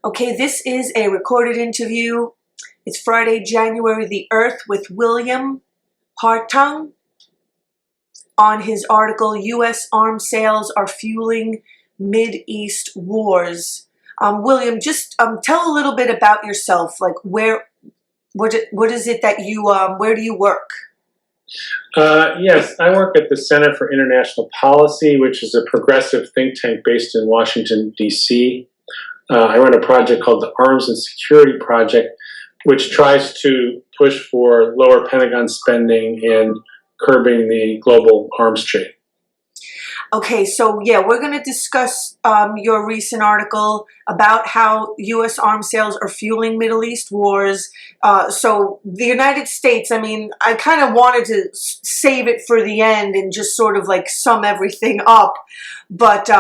Okay, this is a recorded interview. It's Friday, January the Earth with William Hartung on his article, U.S. Arms Sales Are Fueling Mideast Wars. William, just tell a little bit about yourself. Like, what is it that you, where do you work? Yes, I work at the Center for International Policy, which is a progressive think tank based in Washington, D.C. I run a project called the Arms and Security Project, which tries to push for lower Pentagon spending and curbing the global arms trade. Okay, so yeah, we're going to discuss your recent article about how U.S. arms sales are fueling Middle East wars. So the United States, I mean, I kind of wanted to save it for the end and just sort of like sum everything up. But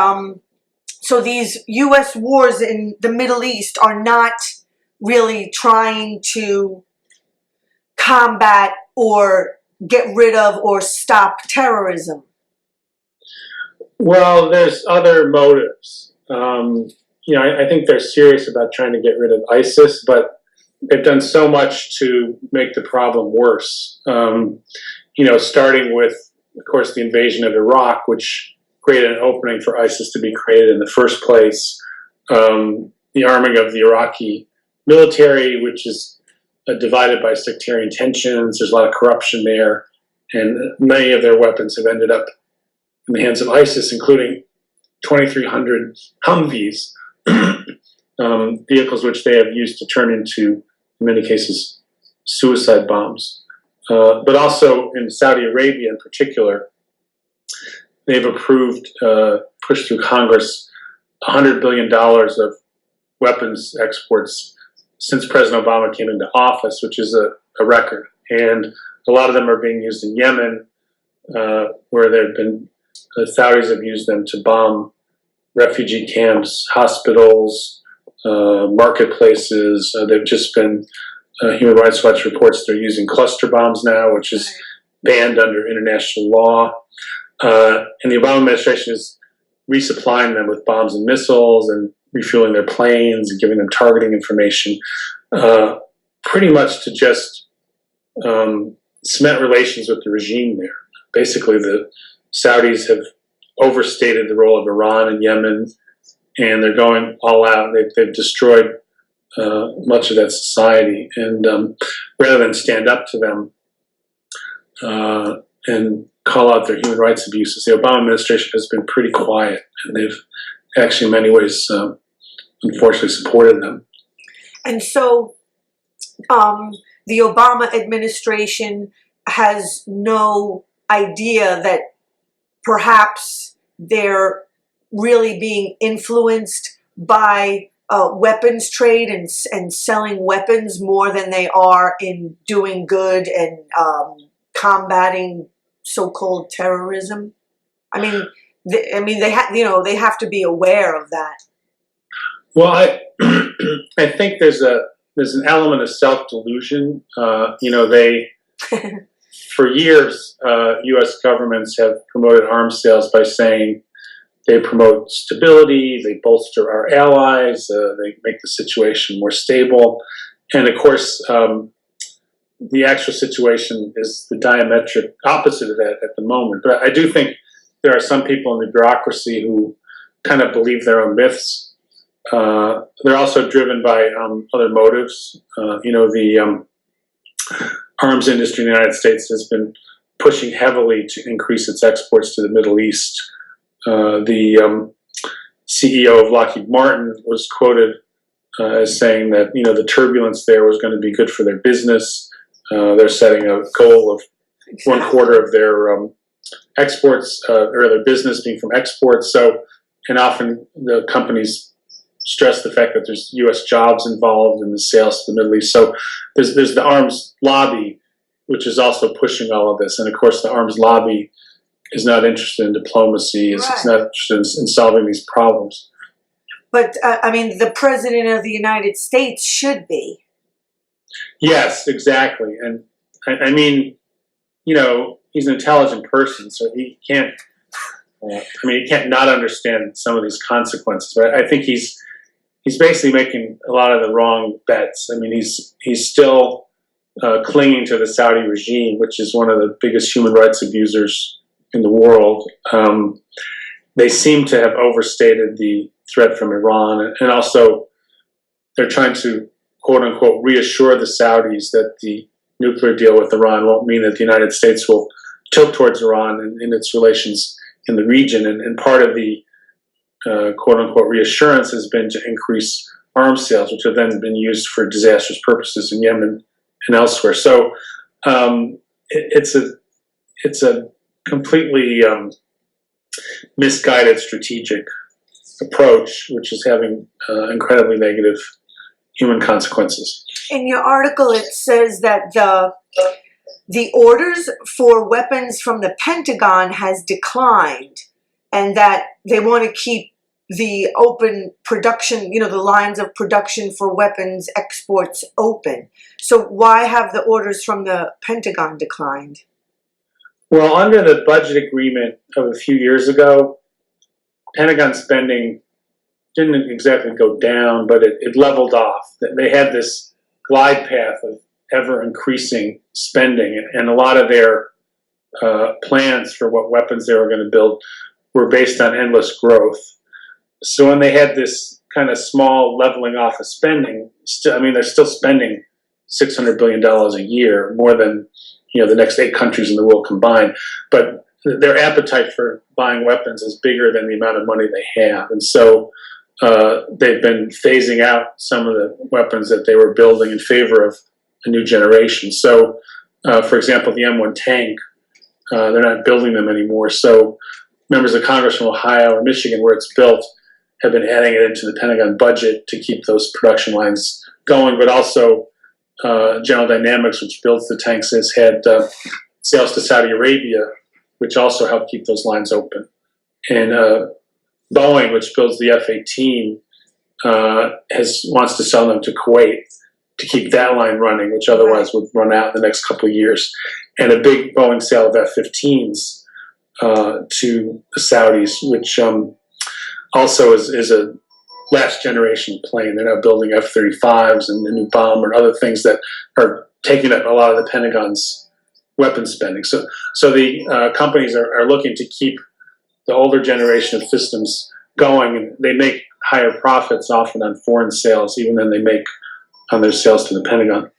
so these U.S. wars in the Middle East are not really trying to combat or get rid of or stop terrorism. Well, there's other motives. I think they're serious about trying to get rid of ISIS, but they've done so much to make the problem worse. Starting with, of course, the invasion of Iraq, which created an opening for ISIS to be created in the first place. The arming of the Iraqi military, which is divided by sectarian tensions. There's a lot of corruption there, and many of their weapons have ended up in the hands of ISIS, including 2,300 Humvees, vehicles which they have used to turn into, in many cases, suicide bombs. But also in Saudi Arabia in particular, they've approved, pushed through Congress, $100 billion of weapons exports since President Obama came into office, which is a record. And a lot of them are being used in Yemen, where the Saudis have used them to bomb refugee camps, hospitals, marketplaces. They've just been, Human Rights Watch reports they're using cluster bombs now, which is banned under international law. And the Obama administration is resupplying them with bombs and missiles and refueling their planes and giving them targeting information, pretty much to just cement relations with the regime there. Basically, the Saudis have overstated the role of Iran in Yemen, and they're going all out. They've destroyed much of that society, and rather than stand up to them and call out their human rights abuses, the Obama administration has been pretty quiet, and they've actually in many ways unfortunately supported them. And so the Obama administration has no idea that perhaps they're really being influenced by weapons trade and selling weapons more than they are in doing good and combating so-called terrorism. I mean, they have to be aware of that. Well, I think there's an element of self-delusion. For years, U.S. governments have promoted arms sales by saying they promote stability, they bolster our allies, they make the situation more stable. And of course, the actual situation is the diametric opposite of that at the moment. But I do think there are some people in the bureaucracy who kind of believe their own myths. They're also driven by other motives. The arms industry in the United States has been pushing heavily to increase its exports to the Middle East. The CEO of Lockheed Martin was quoted as saying that the turbulence there was going to be good for their business. They're setting a goal of 1/4 of their exports or their business being from exports. So, and often the companies stress the fact that there's U.S. jobs involved in the sales to the Middle East. So there's the arms lobby, which is also pushing all of this. And of course, the arms lobby is not interested in diplomacy, is not interested in solving these problems. But, the President of the United States should be. Yes, exactly. And he's an intelligent person, so he can't not understand some of these consequences. But I think he's he's basically making a lot of the wrong bets. I mean, he's still clinging to the Saudi regime, which is one of the biggest human rights abusers in the world. They seem to have overstated the threat from Iran, and also they're trying to, quote unquote, reassure the Saudis that the nuclear deal with Iran won't mean that the United States will tilt towards Iran in its relations in the region. And part of the quote unquote reassurance has been to increase arms sales, which have then been used for disastrous purposes in Yemen and elsewhere. So it's a completely misguided strategic approach, which is having incredibly negative human consequences. In your article, it says that the orders for weapons from the Pentagon has declined, and that they want to keep the open production, the lines of production for weapons exports open. So why have the orders from the Pentagon declined? Well, under the budget agreement of a few years ago, Pentagon spending didn't exactly go down, but it leveled off. They had this glide path of ever-increasing spending, and a lot of their plans for what weapons they were going to build were based on endless growth. So when they had this kind of small leveling off of spending, they're still spending $600 billion a year, more than the next 8 countries in the world combined. But their appetite for buying weapons is bigger than the amount of money they have, and so they've been phasing out some of the weapons that they were building in favor of a new generation. So, for example, the M1 tank, they're not building them anymore. So members of Congress from Ohio or Michigan, where it's built, have been adding it into the Pentagon budget to keep those production lines going. But also General Dynamics, which builds the tanks, has had sales to Saudi Arabia, which also help keep those lines open. And Boeing, which builds the F-18, wants to sell them to Kuwait to keep that line running, which otherwise would run out in the next couple of years. And a big Boeing sale of F-15s to the Saudis, which also is a last generation plane. They're now building F-35s and the new bomber and other things that are taking up a lot of the Pentagon's weapons spending. So the companies are looking to keep the older generation of systems going, and they make higher profits often on foreign sales even than they make on their sales to the Pentagon.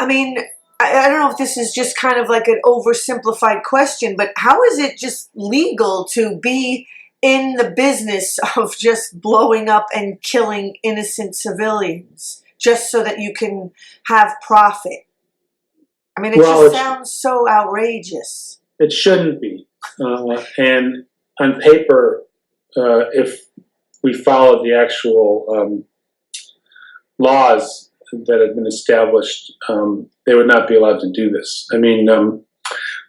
I mean, I don't know if this is just kind of like an oversimplified question, but how is it just legal to be in the business of just blowing up and killing innocent civilians just so that you can have profit? I mean, it sounds so outrageous. It shouldn't be. And on paper, if we followed the actual laws that have been established, they would not be allowed to do this. I mean,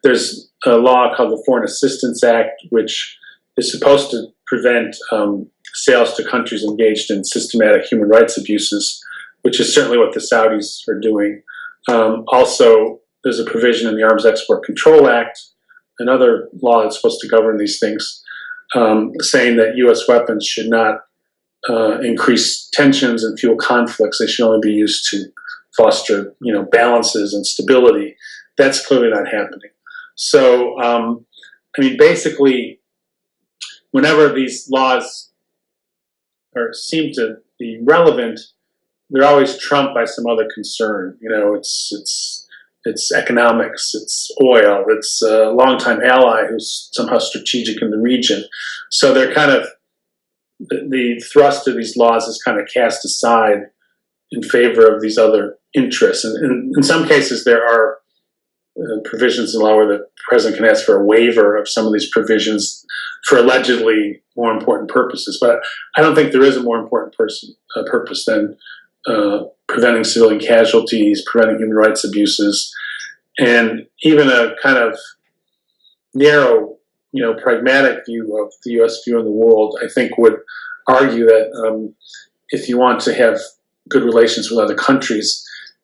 there's a law called the Foreign Assistance Act, which is supposed to prevent sales to countries engaged in systematic human rights abuses, which is certainly what the Saudis are doing. Also, there's a provision in the Arms Export Control Act, another law that's supposed to govern these things, saying that U.S. weapons should not increase tensions and fuel conflicts. They should only be used to foster, balances and stability. That's clearly not happening. So, basically, whenever these laws seem to be relevant, they're always trumped by some other concern. It's economics, it's oil, it's a longtime ally who's somehow strategic in the region. So they're kind of, the thrust of these laws is kind of cast aside in favor of these other interests. And in some cases, there are provisions in law where the president can ask for a waiver of some of these provisions for allegedly more important purposes. But I don't think there is a more important purpose than preventing civilian casualties, preventing human rights abuses, and even a kind of narrow, pragmatic view of the U.S. view in the world, I think would argue that if you want to have good relations with other countries,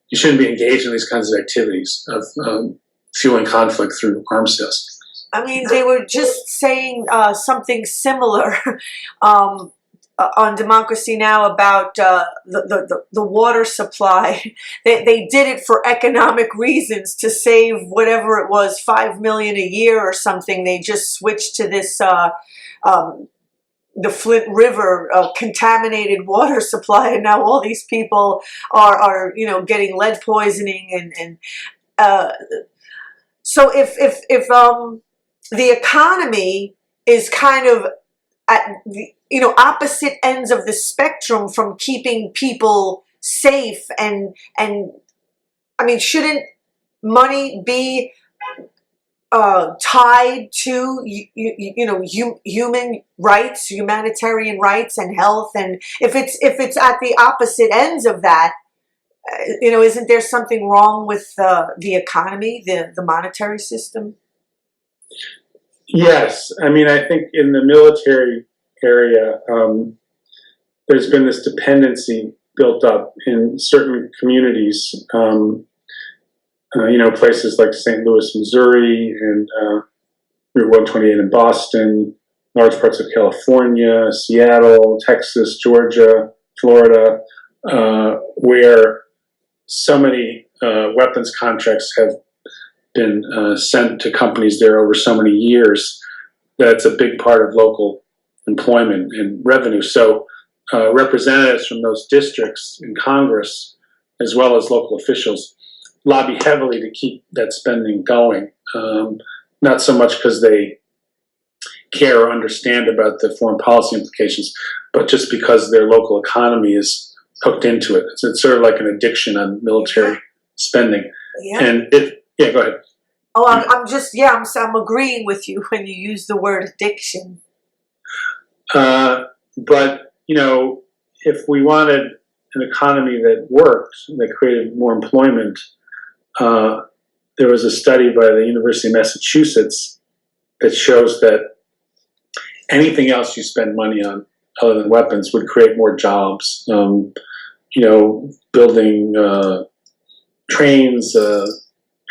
you shouldn't be engaged in these kinds of activities of fueling conflict through arms sales. I mean, they were just saying something similar on Democracy Now! About the water supply. They did it for economic reasons to save whatever it was, $5 million a year or something. They just switched to this the Flint River contaminated water supply, and now all these people are getting lead poisoning and so if the economy is kind of at the opposite ends of the spectrum from keeping people safe, and I mean, shouldn't money be tied to human rights, humanitarian rights, and health? And if it's at the opposite ends of that, isn't there something wrong with the economy, the monetary system? Yes, I mean, I think in the military area, there's been this dependency built up in certain communities. Places like St. Louis, Missouri, and Route 128 in Boston, large parts of California, Seattle, Texas, Georgia, Florida, where so many weapons contracts have been sent to companies there over so many years that it's a big part of local employment and revenue. So representatives from those districts in Congress, as well as local officials, lobby heavily to keep that spending going. Not so much because they care or understand about the foreign policy implications, but just because their local economy is hooked into it. It's sort of like an addiction on military spending. Yeah. And go ahead. Oh, I'm agreeing with you when you use the word addiction. But if we wanted an economy that worked, that created more employment, there was a study by the University of Massachusetts that shows that anything else you spend money on other than weapons would create more jobs. Building trains,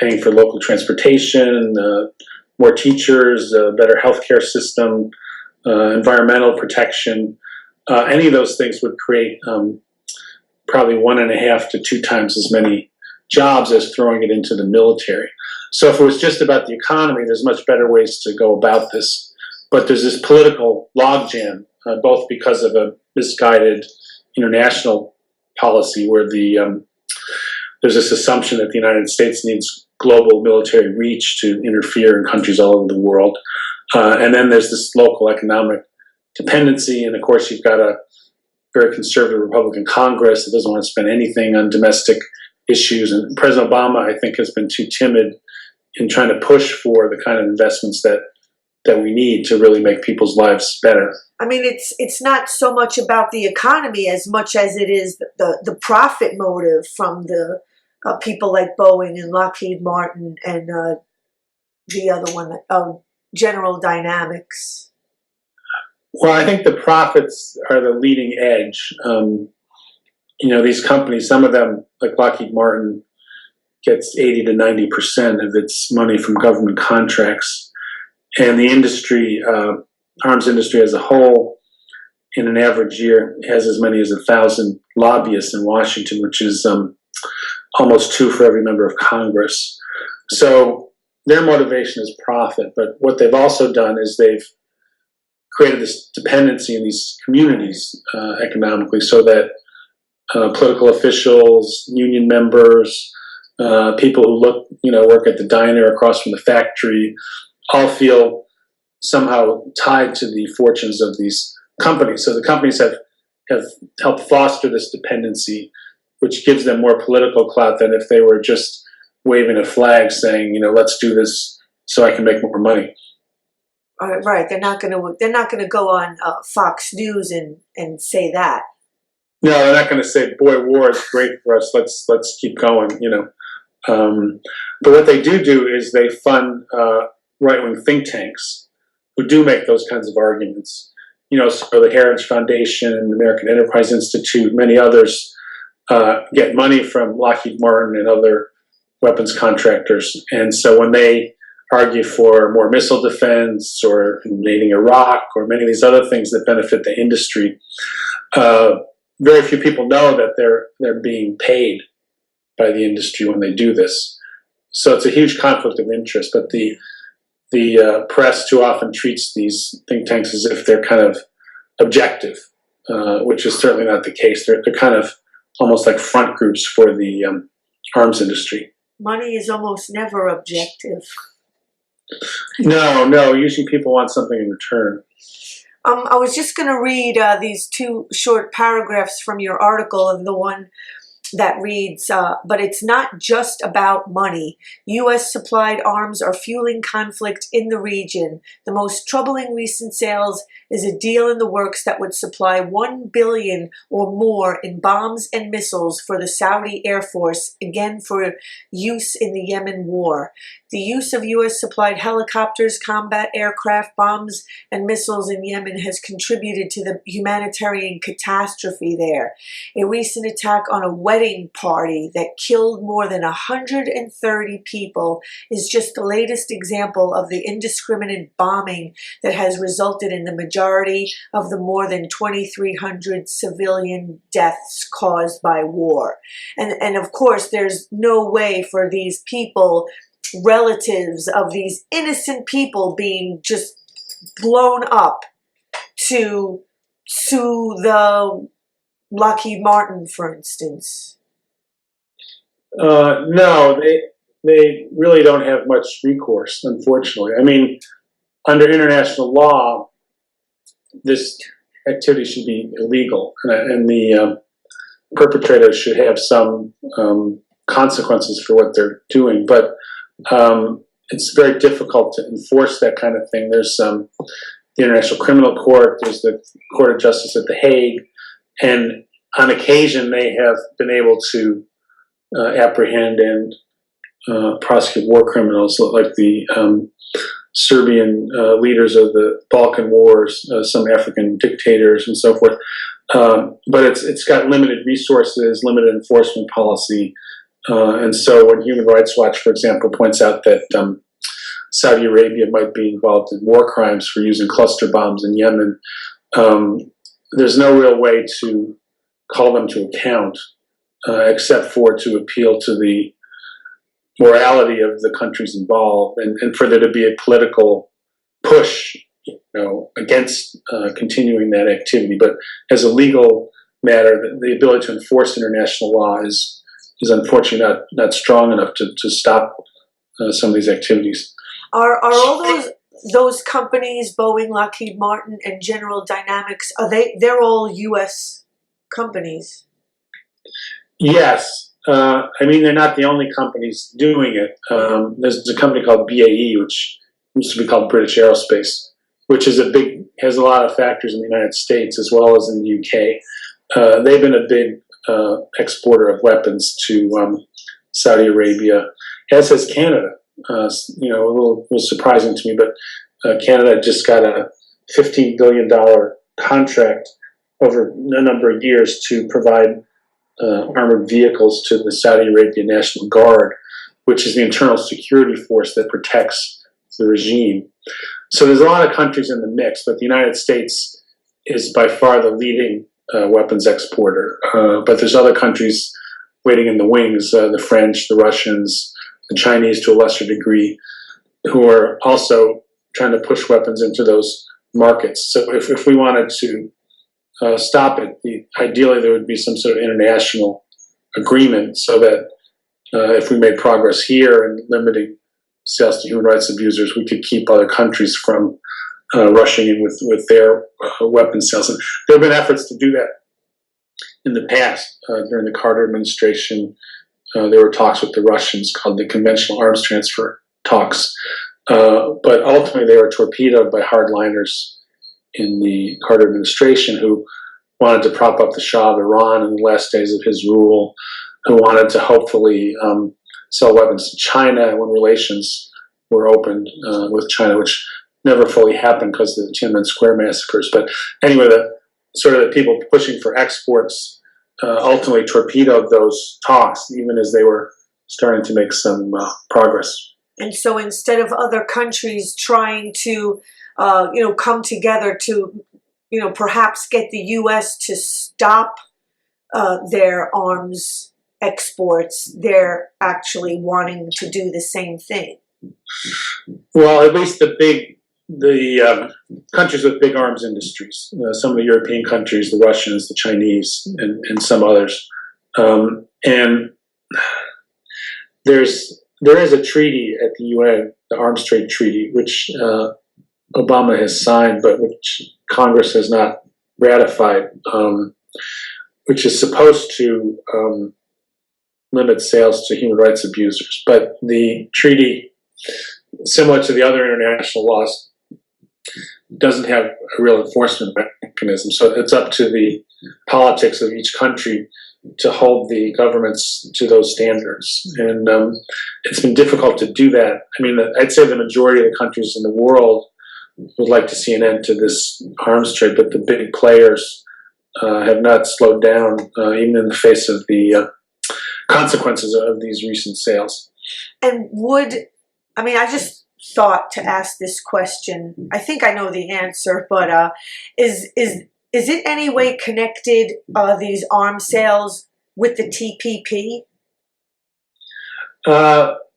paying for local transportation, more teachers, a better healthcare system, environmental protection. Any of those things would create probably 1.5 to 2 times as many jobs as throwing it into the military. So if it was just about the economy, there's much better ways to go about this. But there's this political logjam, both because of a misguided international policy where there's this assumption that the United States needs global military reach to interfere in countries all over the world. And then there's this local economic dependency. And of course, you've got a very conservative Republican Congress that doesn't want to spend anything on domestic issues. And President Obama, I think, has been too timid in trying to push for the kind of investments that we need to really make people's lives better. I mean, it's not so much about the economy as much as it is the profit motive from the people like Boeing and Lockheed Martin and the other one, General Dynamics. Well, I think the profits are the leading edge. These companies, some of them, like Lockheed Martin, gets 80 to 90% of its money from government contracts. And the industry, arms industry as a whole, in an average year, has as many as 1,000 lobbyists in Washington, which is almost 2 for every member of Congress. So their motivation is profit. But what they've also done is they've created this dependency in these communities economically, so that political officials, union members, people who work at the diner across from the factory, all feel somehow tied to the fortunes of these companies. So the companies have helped foster this dependency, which gives them more political clout than if they were just waving a flag saying, let's do this so I can make more money. Right. They're not going to go on Fox News and say that. No, they're not going to say, "Boy, war is great for us. Let's keep going." But what they do is they fund right-wing think tanks who do make those kinds of arguments. So the Heritage Foundation and the American Enterprise Institute, many others get money from Lockheed Martin and other weapons contractors. And so when they argue for more missile defense or invading Iraq or many of these other things that benefit the industry. Very few people know that they're being paid by the industry when they do this. So it's a huge conflict of interest. But the press too often treats these think tanks as if they're kind of objective, which is certainly not the case. They're kind of almost like front groups for the arms industry. Money is almost never objective. No. Usually people want something in return. I was just going to read these two short paragraphs from your article, and the one that reads, but it's not just about money. U.S. supplied arms are fueling conflict in the region. The most troubling recent sales is a deal in the works that would supply $1 billion or more in bombs and missiles for the Saudi Air Force, again for use in the Yemen war. The use of U.S. supplied helicopters, combat aircraft, bombs, and missiles in Yemen has contributed to the humanitarian catastrophe there. A recent attack on a wedding party that killed more than 130 people is just the latest example of the indiscriminate bombing that has resulted in the majority of the more than 2,300 civilian deaths caused by war. And of course, there's no way for these people, relatives of these innocent people, being just blown up to sue the Lockheed Martin, for instance. No, they really don't have much recourse, unfortunately. I mean, under international law, this activity should be illegal, and the perpetrators should have some consequences for what they're doing. But it's very difficult to enforce that kind of thing. There's the International Criminal Court, there's the Court of Justice at The Hague, and on occasion they have been able to apprehend and prosecute war criminals like the Serbian leaders of the Balkan Wars, some African dictators and so forth. But it's got limited resources, limited enforcement policy. And so when Human Rights Watch, for example, points out that Saudi Arabia might be involved in war crimes for using cluster bombs in Yemen, there's no real way to call them to account, except for to appeal to the morality of the countries involved, and for there to be a political push, against continuing that activity. But as a legal matter, the ability to enforce international law is unfortunately not strong enough to stop some of these activities. Are all those companies, Boeing, Lockheed Martin, and General Dynamics, they're all U.S. companies? Yes. I mean, they're not the only companies doing it. There's a company called BAE, which used to be called British Aerospace, which is has a lot of factories in the United States as well as in the UK. They've been a big exporter of weapons to Saudi Arabia, as has Canada. A little surprising to me, but Canada just got a $15 billion contract over a number of years to provide armored vehicles to the Saudi Arabian National Guard, which is the internal security force that protects the regime. So there's a lot of countries in the mix, but the United States is by far the leading weapons exporter. But there's other countries waiting in the wings, the French, the Russians, the Chinese to a lesser degree, who are also trying to push weapons into those markets. So if we wanted to stop it, ideally there would be some sort of international agreement so that if we made progress here in limiting sales to human rights abusers, we could keep other countries from rushing in with their weapons sales. And there have been efforts to do that in the past. During the Carter administration, there were talks with the Russians called the Conventional Arms Transfer talks. But ultimately they were torpedoed by hardliners in the Carter administration who wanted to prop up the Shah of Iran in the last days of his rule, who wanted to hopefully sell weapons to China when relations were opened with China, which never fully happened because of the Tiananmen Square massacres. But anyway, the people pushing for exports ultimately torpedoed those talks, even as they were starting to make some progress. And so instead of other countries trying to, come together to, perhaps get the U.S. to stop their arms exports, they're actually wanting to do the same thing. Well, at least the countries with big arms industries, some of the European countries, the Russians, the Chinese, and some others. And there is a treaty at the UN, the Arms Trade Treaty, which Obama has signed, but which Congress has not ratified, which is supposed to limit sales to human rights abusers. But the treaty, similar to the other international laws, doesn't have a real enforcement mechanism. So it's up to the politics of each country to hold the governments to those standards. And it's been difficult to do that. I mean, I'd say the majority of the countries in the world would like to see an end to this arms trade, but the big players have not slowed down, even in the face of the consequences of these recent sales. And I just thought to ask this question. I think I know the answer, but is it any way connected, these arms sales, with the TPP?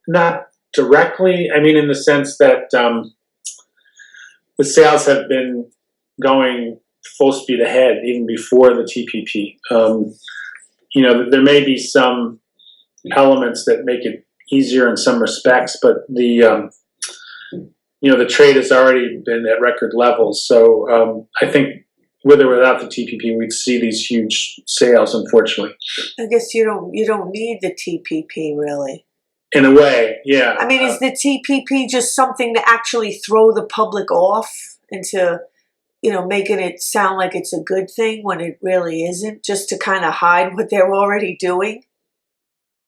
Not directly. I mean, in the sense that the sales have been going full speed ahead even before the TPP. There may be some elements that make it easier in some respects, but the trade has already been at record levels. So I think with or without the TPP, we'd see these huge sales, unfortunately. I guess you don't need the TPP, really. In a way, yeah. I mean, is the TPP just something to actually throw the public off into, making it sound like it's a good thing when it really isn't, just to kind of hide what they're already doing?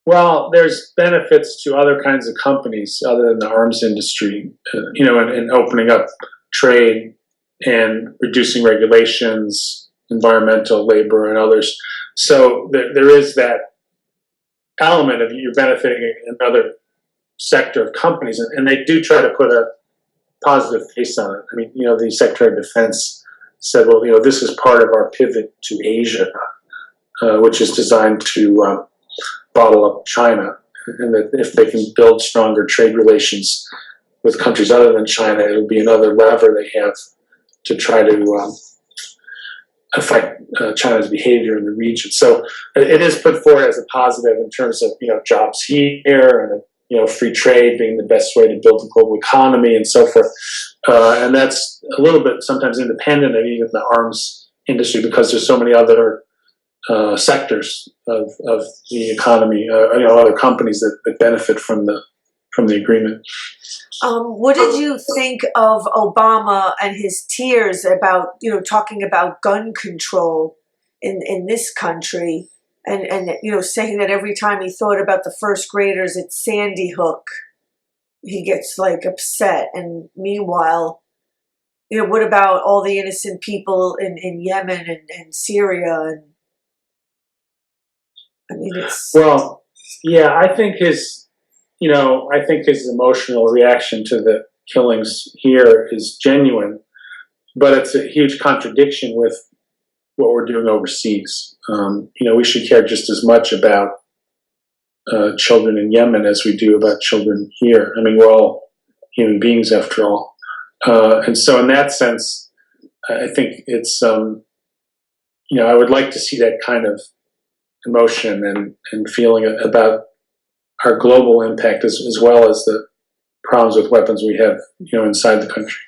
Well, there's benefits to other kinds of companies other than the arms industry, in opening up trade and reducing regulations, environmental, labor, and others. So there is that element of you're benefiting another sector of companies, and they do try to put a positive face on it. I mean, the Secretary of Defense said, well, this is part of our pivot to Asia, which is designed to bottle up China, and that if they can build stronger trade relations with countries other than China, it'll be another lever they have to try to affect China's behavior in the region. So it is put forward as a positive in terms of jobs here and free trade being the best way to build the global economy and so forth. And that's a little bit sometimes independent of even the arms industry because there's so many other sectors of the economy, other companies that benefit from the agreement. What did you think of Obama and his tears about, talking about gun control in this country and saying that every time he thought about the first graders at Sandy Hook, he gets upset. And meanwhile, what about all the innocent people in Yemen and Syria? Well, yeah, I think his emotional reaction to the killings here is genuine, but it's a huge contradiction with what we're doing overseas. We should care just as much about children in Yemen as we do about children here. I mean, we're all human beings after all. And so in that sense, I think it's, I would like to see that kind of emotion and feeling about our global impact as well as the problems with weapons we have, inside the country.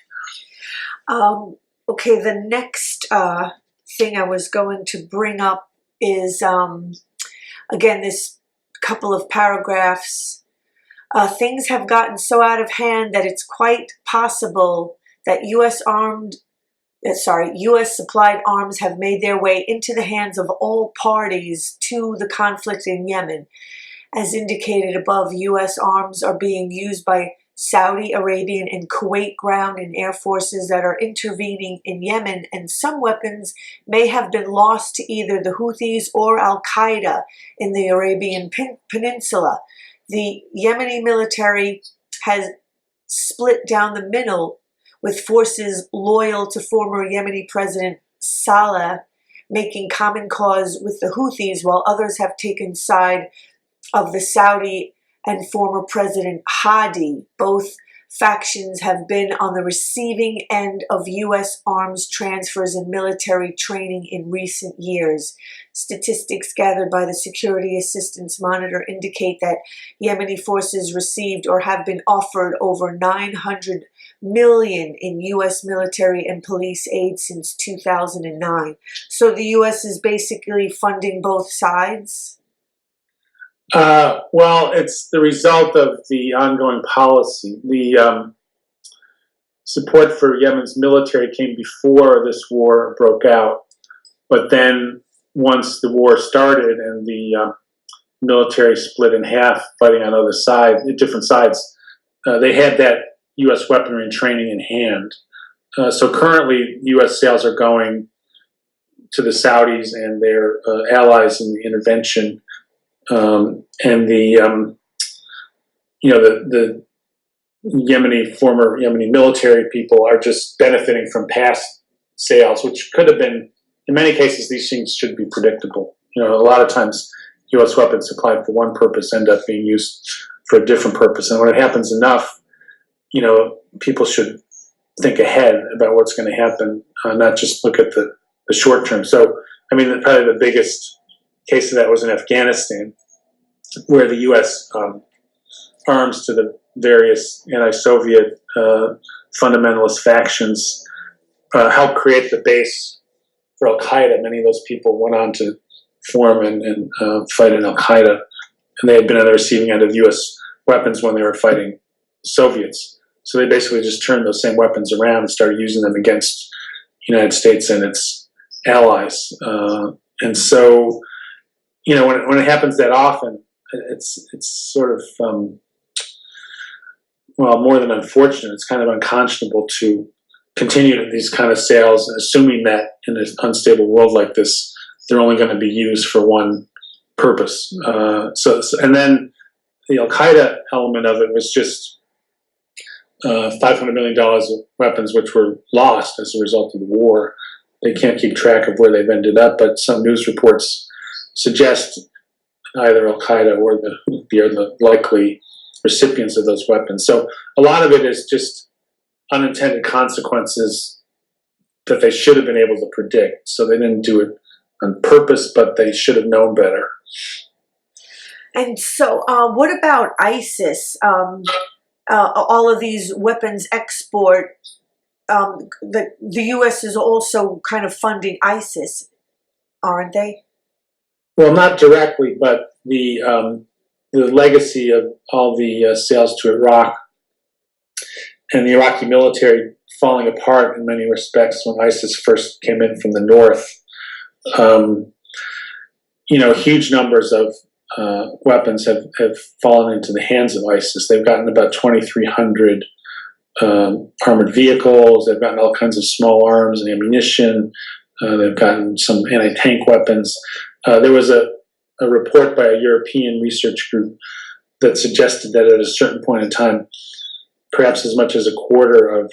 Okay, the next thing I was going to bring up is, again, this couple of paragraphs. Things have gotten so out of hand that it's quite possible that U.S. supplied arms have made their way into the hands of all parties to the conflict in Yemen. As indicated above, U.S. arms are being used by Saudi Arabian and Kuwait ground and air forces that are intervening in Yemen, and some weapons may have been lost to either the Houthis or Al-Qaeda in the Arabian Peninsula. The Yemeni military has split down the middle, with forces loyal to former Yemeni President Saleh making common cause with the Houthis, while others have taken side of the Saudi and former President Hadi. Both factions have been on the receiving end of U.S. arms transfers and military training in recent years. Statistics gathered by the Security Assistance Monitor indicate that Yemeni forces received or have been offered over $900 million in U.S. military and police aid since 2009. So the U.S. is basically funding both sides? Well, it's the result of the ongoing policy. The support for Yemen's military came before this war broke out, but then once the war started and the military split in half, fighting on other sides, different sides, they had that U.S. weaponry and training in hand. So currently, U.S. sales are going to the Saudis and their allies in the intervention. And the former Yemeni military people are just benefiting from past sales, which could have been, in many cases, these things should be predictable. A lot of times U.S. weapons supplied for one purpose end up being used for a different purpose. And when it happens enough, people should think ahead about what's going to happen, not just look at the short term. So, probably the biggest case of that was in Afghanistan, where the U.S. Arms to the various anti-Soviet fundamentalist factions helped create the base for Al-Qaeda. Many of those people went on to form and fight in Al-Qaeda, and they had been on the receiving end of U.S. weapons when they were fighting Soviets. So they basically just turned those same weapons around and started using them against the United States and its allies. And so, when it happens that often, it's sort of, more than unfortunate. It's kind of unconscionable to continue these kind of sales, assuming that in an unstable world like this, they're only going to be used for one purpose. And then the Al-Qaeda element of it was just $500 million of weapons, which were lost as a result of the war. They can't keep track of where they've ended up, but some news reports suggest either Al-Qaeda or the Houthi are the likely recipients of those weapons. So a lot of it is just unintended consequences that they should have been able to predict. So they didn't do it on purpose, but they should have known better. And so what about ISIS? All of these weapons export, the U.S. is also kind of funding ISIS, aren't they? Well, not directly, but the legacy of all the sales to Iraq and the Iraqi military falling apart in many respects when ISIS first came in from the north. Huge numbers of weapons have fallen into the hands of ISIS. They've gotten about 2,300 armored vehicles. They've gotten all kinds of small arms and ammunition. They've gotten some anti-tank weapons. There was a report by a European research group that suggested that at a certain point in time, perhaps as much as a quarter of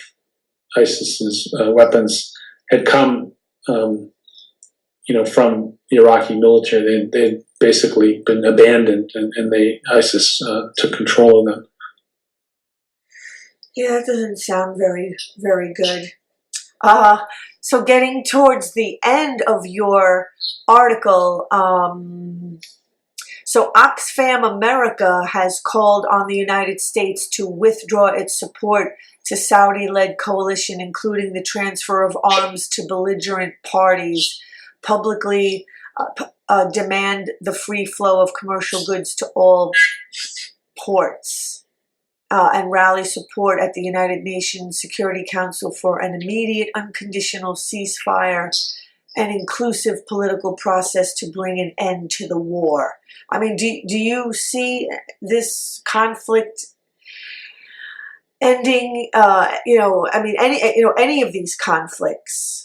ISIS's weapons had come, from the Iraqi military. They'd basically been abandoned, and ISIS took control of them. Yeah, that doesn't sound very, very good. So getting towards the end of your article, so Oxfam America has called on the United States to withdraw its support to Saudi-led coalition, including the transfer of arms to belligerent parties, publicly demand the free flow of commercial goods to all ports, and rally support at the United Nations Security Council for an immediate, unconditional ceasefire and inclusive political process to bring an end to the war. Do you see this conflict ending? Any of these conflicts?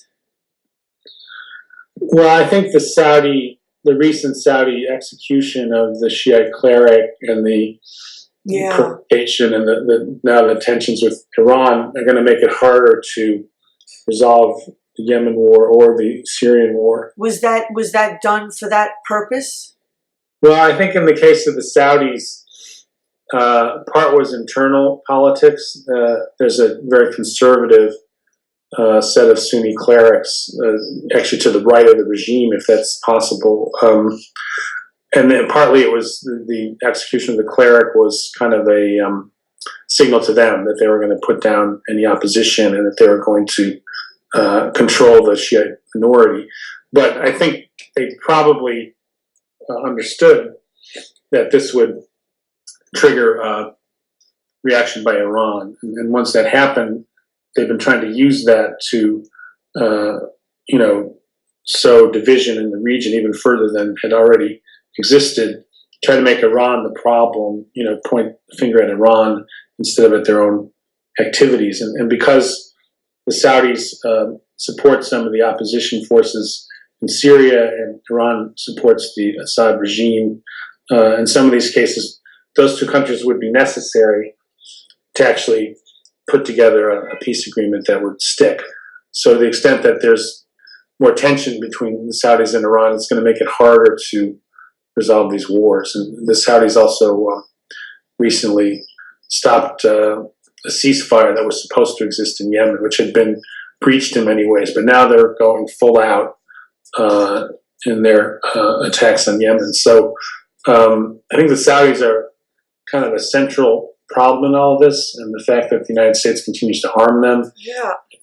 Well, I think the recent Saudi execution of the Shiite cleric and the Yeah. provocation and now the tensions with Iran are going to make it harder to resolve the Yemen war or the Syrian war. Was that done for that purpose? Well, I think in the case of the Saudis, part was internal politics. There's a very conservative set of Sunni clerics, actually to the right of the regime, if that's possible. And then partly it was the execution of the cleric was kind of a signal to them that they were going to put down any opposition and that they were going to control the Shiite minority. But I think they probably understood that this would trigger reaction by Iran. And once that happened, they've been trying to use that to, sow division in the region even further than had already existed, try to make Iran the problem, point the finger at Iran instead of at their own activities. And because the Saudis support some of the opposition forces in Syria and Iran supports the Assad regime, in some of these cases, those two countries would be necessary to actually put together a peace agreement that would stick. So to the extent that there's more tension between the Saudis and Iran, it's going to make it harder to resolve these wars. And the Saudis also recently stopped a ceasefire that was supposed to exist in Yemen, which had been breached in many ways. But now they're going full out in their attacks on Yemen. So I think the Saudis are kind of a central problem in all of this, and the fact that the United States continues to arm them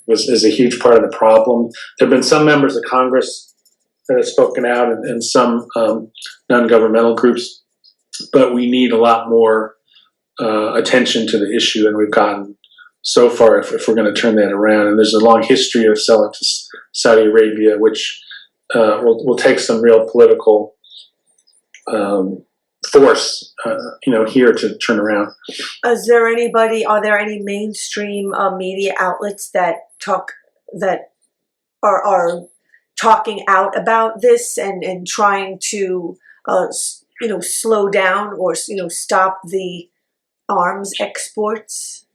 is a huge part of the problem. There have been some members of Congress that have spoken out and some non-governmental groups, but we need a lot more attention to the issue than we've gotten so far if we're going to turn that around. And there's a long history of selling to Saudi Arabia, which will take some real political force, here to turn around. Are there any mainstream media outlets that are talking out about this and trying to, slow down or, stop the arms exports?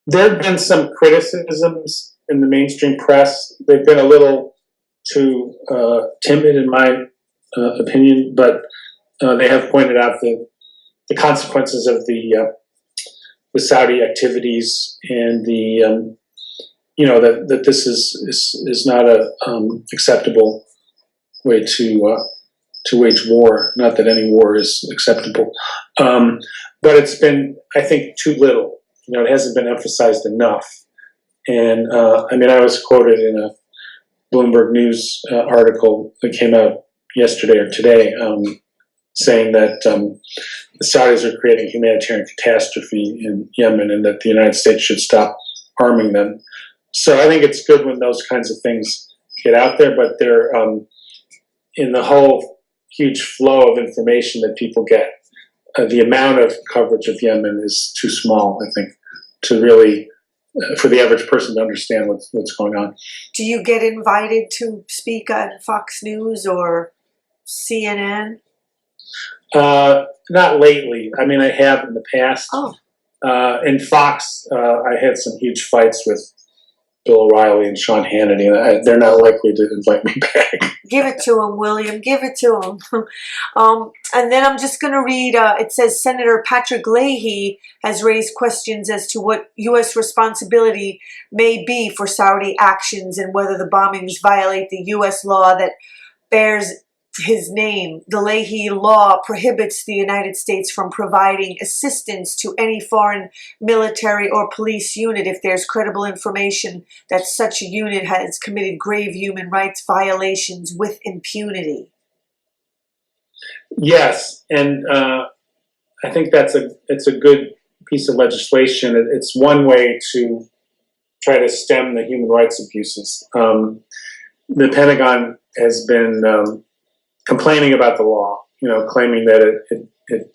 There have been some criticisms in the mainstream press. They've been a little too timid, in my opinion, but they have pointed out the consequences of the Saudi activities and that this is not a acceptable way to wage war. Not that any war is acceptable, but it's been, I think, too little. It hasn't been emphasized enough. And I was quoted in a Bloomberg News article that came out yesterday or today, saying that the Saudis are creating a humanitarian catastrophe in Yemen and that the United States should stop arming them. So I think it's good when those kinds of things get out there, but they're in the whole huge flow of information that people get, the amount of coverage of Yemen is too small, I think, to really, for the average person to understand what's going on. Do you get invited to speak on Fox News or CNN? Not lately. I have in the past. Oh. In Fox, I had some huge fights with Bill O'Reilly and Sean Hannity, and they're not likely to invite me back. Give it to him, William. Give it to him. And then I'm just going to read, it says Senator Patrick Leahy has raised questions as to what U.S. responsibility may be for Saudi actions and whether the bombings violate the U.S. law that bears his name. The Leahy law prohibits the United States from providing assistance to any foreign military or police unit if there's credible information that such a unit has committed grave human rights violations with impunity. Yes, and I think it's a good piece of legislation. It's one way to try to stem the human rights abuses. The Pentagon has been complaining about the law, claiming that it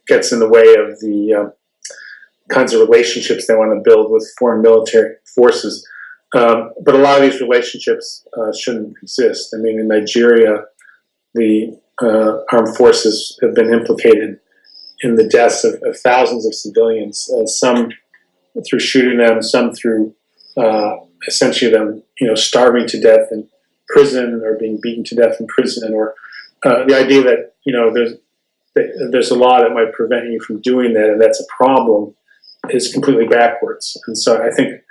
gets in the way of the kinds of relationships they want to build with foreign military forces. But a lot of these relationships shouldn't exist. In Nigeria, the armed forces have been implicated in the deaths of thousands of civilians, some through shooting them, some through essentially them, starving to death in prison or being beaten to death in prison, or the idea that there's a law that might prevent you from doing that, and that's a problem, is completely backwards. And so I think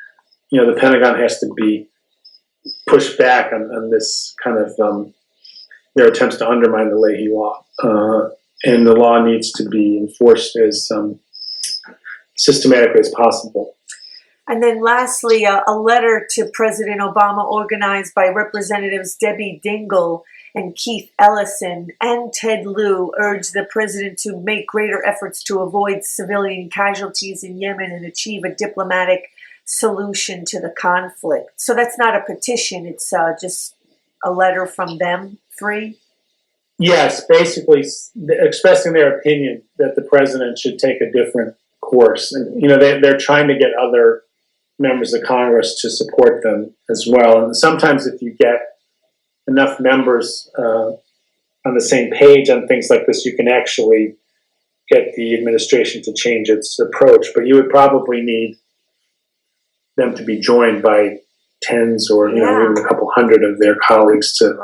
the Pentagon has to be pushed back on this kind of their attempts to undermine the Leahy law, and the law needs to be enforced as systematically as possible. And then lastly, a letter to President Obama organized by Representatives Debbie Dingell and Keith Ellison and Ted Lieu urged the president to make greater efforts to avoid civilian casualties in Yemen and achieve a diplomatic solution to the conflict. So that's not a petition, it's just a letter from them three? Yes, basically expressing their opinion that the president should take a different course. And, they're trying to get other members of Congress to support them as well. And sometimes if you get enough members on the same page on things like this, you can actually get the administration to change its approach. But you would probably need them to be joined by tens or even a couple hundred of their colleagues to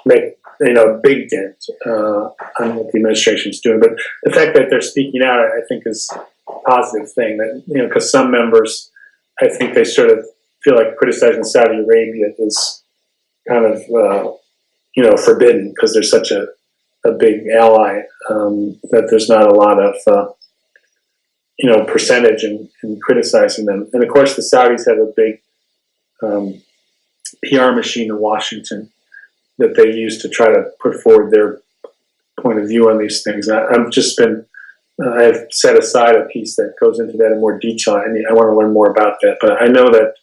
make a big dent on what the administration's doing. But the fact that they're speaking out, I think, is a positive thing. That because some members, I think they sort of feel like criticizing Saudi Arabia is kind of forbidden because they're such a big ally, that there's not a lot of percentage in criticizing them. And of course, the Saudis have a big PR machine in Washington that they use to try to put forward their point of view on these things. I've set aside a piece that goes into that in more detail. I want to learn more about that. But I know that,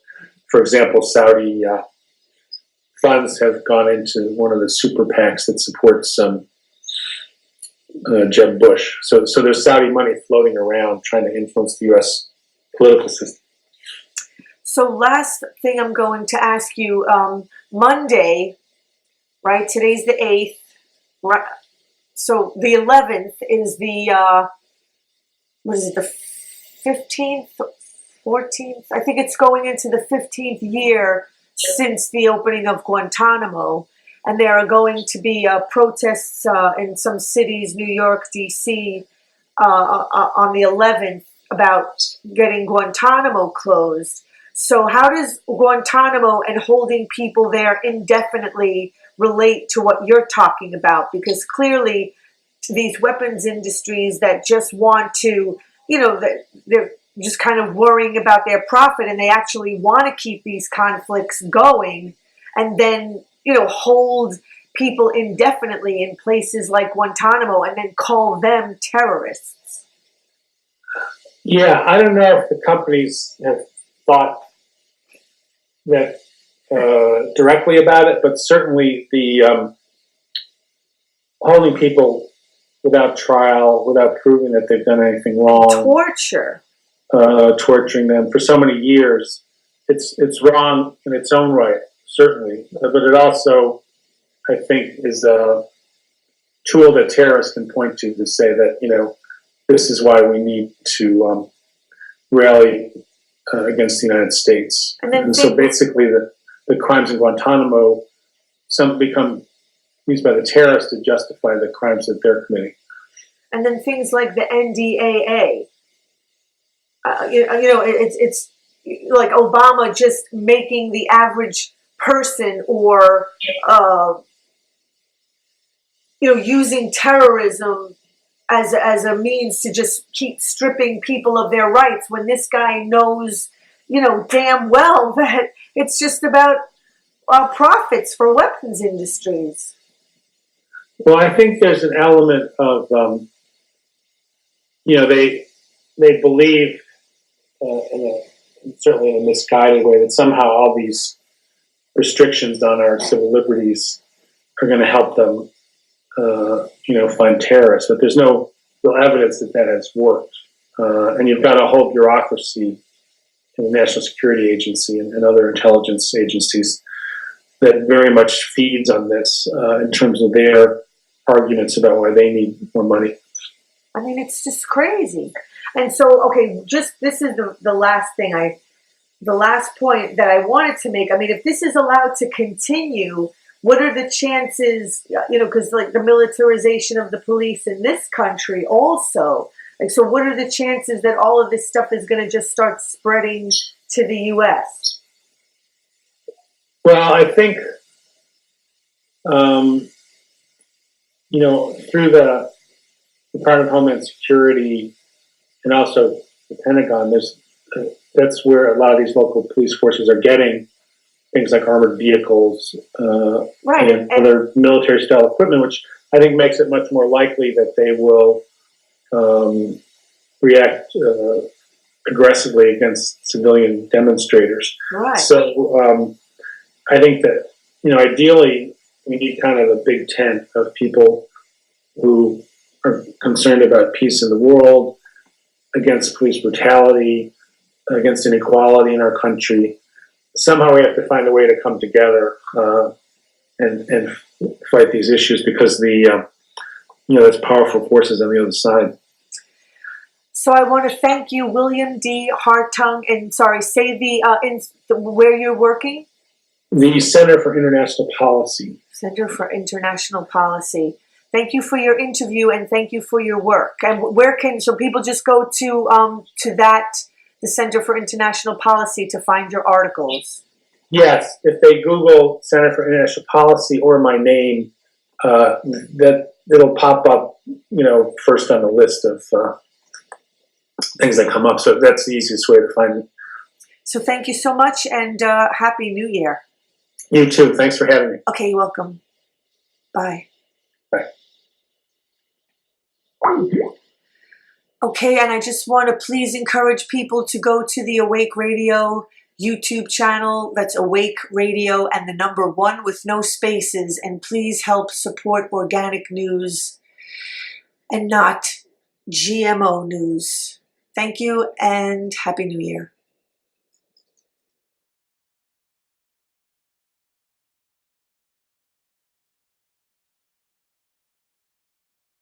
for example, Saudi funds have gone into one of the super PACs that supports Jeb Bush. So there's Saudi money floating around trying to influence the U.S. political system. So last thing I'm going to ask you, Monday, right? Today's the 8th. Right? So the 11th is the, the 15th, 14th? I think it's going into the 15th year since the opening of Guantanamo. And there are going to be protests in some cities, New York, D.C., on the 11th about getting Guantanamo closed. So how does Guantanamo and holding people there indefinitely relate to what you're talking about? Because clearly these weapons industries that just want to, they're just kind of worrying about their profit, and they actually want to keep these conflicts going and then, hold people indefinitely in places like Guantanamo and then call them terrorists. Yeah, I don't know if the companies have thought that directly about it, but certainly the holding people without trial, without proving that they've done anything wrong, torturing them for so many years, it's wrong in its own right, certainly, but it also, I think, is a tool that terrorists can point to say that, this is why we need to rally against the United States. And so basically the crimes in Guantanamo, some become used by the terrorists to justify the crimes that they're committing. And then things like the NDAA. It's like Obama just making the average person or, using terrorism as a means to just keep stripping people of their rights when this guy knows, damn well that it's just about profits for weapons industries. Well, I think there's an element of, they believe, certainly in a misguided way, that somehow all these restrictions on our civil liberties are going to help them, find terrorists. But there's no real evidence that has worked. And you've got a whole bureaucracy in the National Security Agency and other intelligence agencies that very much feeds on this in terms of their arguments about why they need more money. I mean, it's just crazy. And so, okay, just this is the last thing the last point that I wanted to make. I mean, if this is allowed to continue, what are the chances, because like the militarization of the police in this country also, like, so what are the chances that all of this stuff is going to just start spreading to the U.S.? Well, I think, through the Department of Homeland Security and also the Pentagon, that's where a lot of these local police forces are getting things like armored vehicles Right. and other military-style equipment, which I think makes it much more likely that they will react aggressively against civilian demonstrators. Right. So I think that, ideally, we need kind of a big tent of people who are concerned about peace in the world, against police brutality, against inequality in our country. Somehow we have to find a way to come together and fight these issues, because there's powerful forces on the other side. So I want to thank you, William D. Hartung, and say where you're working. The Center for International Policy. Center for International Policy. Thank you for your interview and thank you for your work. And so people just go to the Center for International Policy to find your articles? Yes, if they Google Center for International Policy or my name, that it'll pop up, first on the list of things that come up. So that's the easiest way to find it. So thank you so much, and Happy New Year. You too. Thanks for having me. Okay, you're welcome. Bye. Bye. Okay, and I just want to please encourage people to go to the Awake Radio YouTube channel. That's Awake Radio and the number 1 with no spaces. And please help support organic news and not GMO news. Thank you and Happy New Year.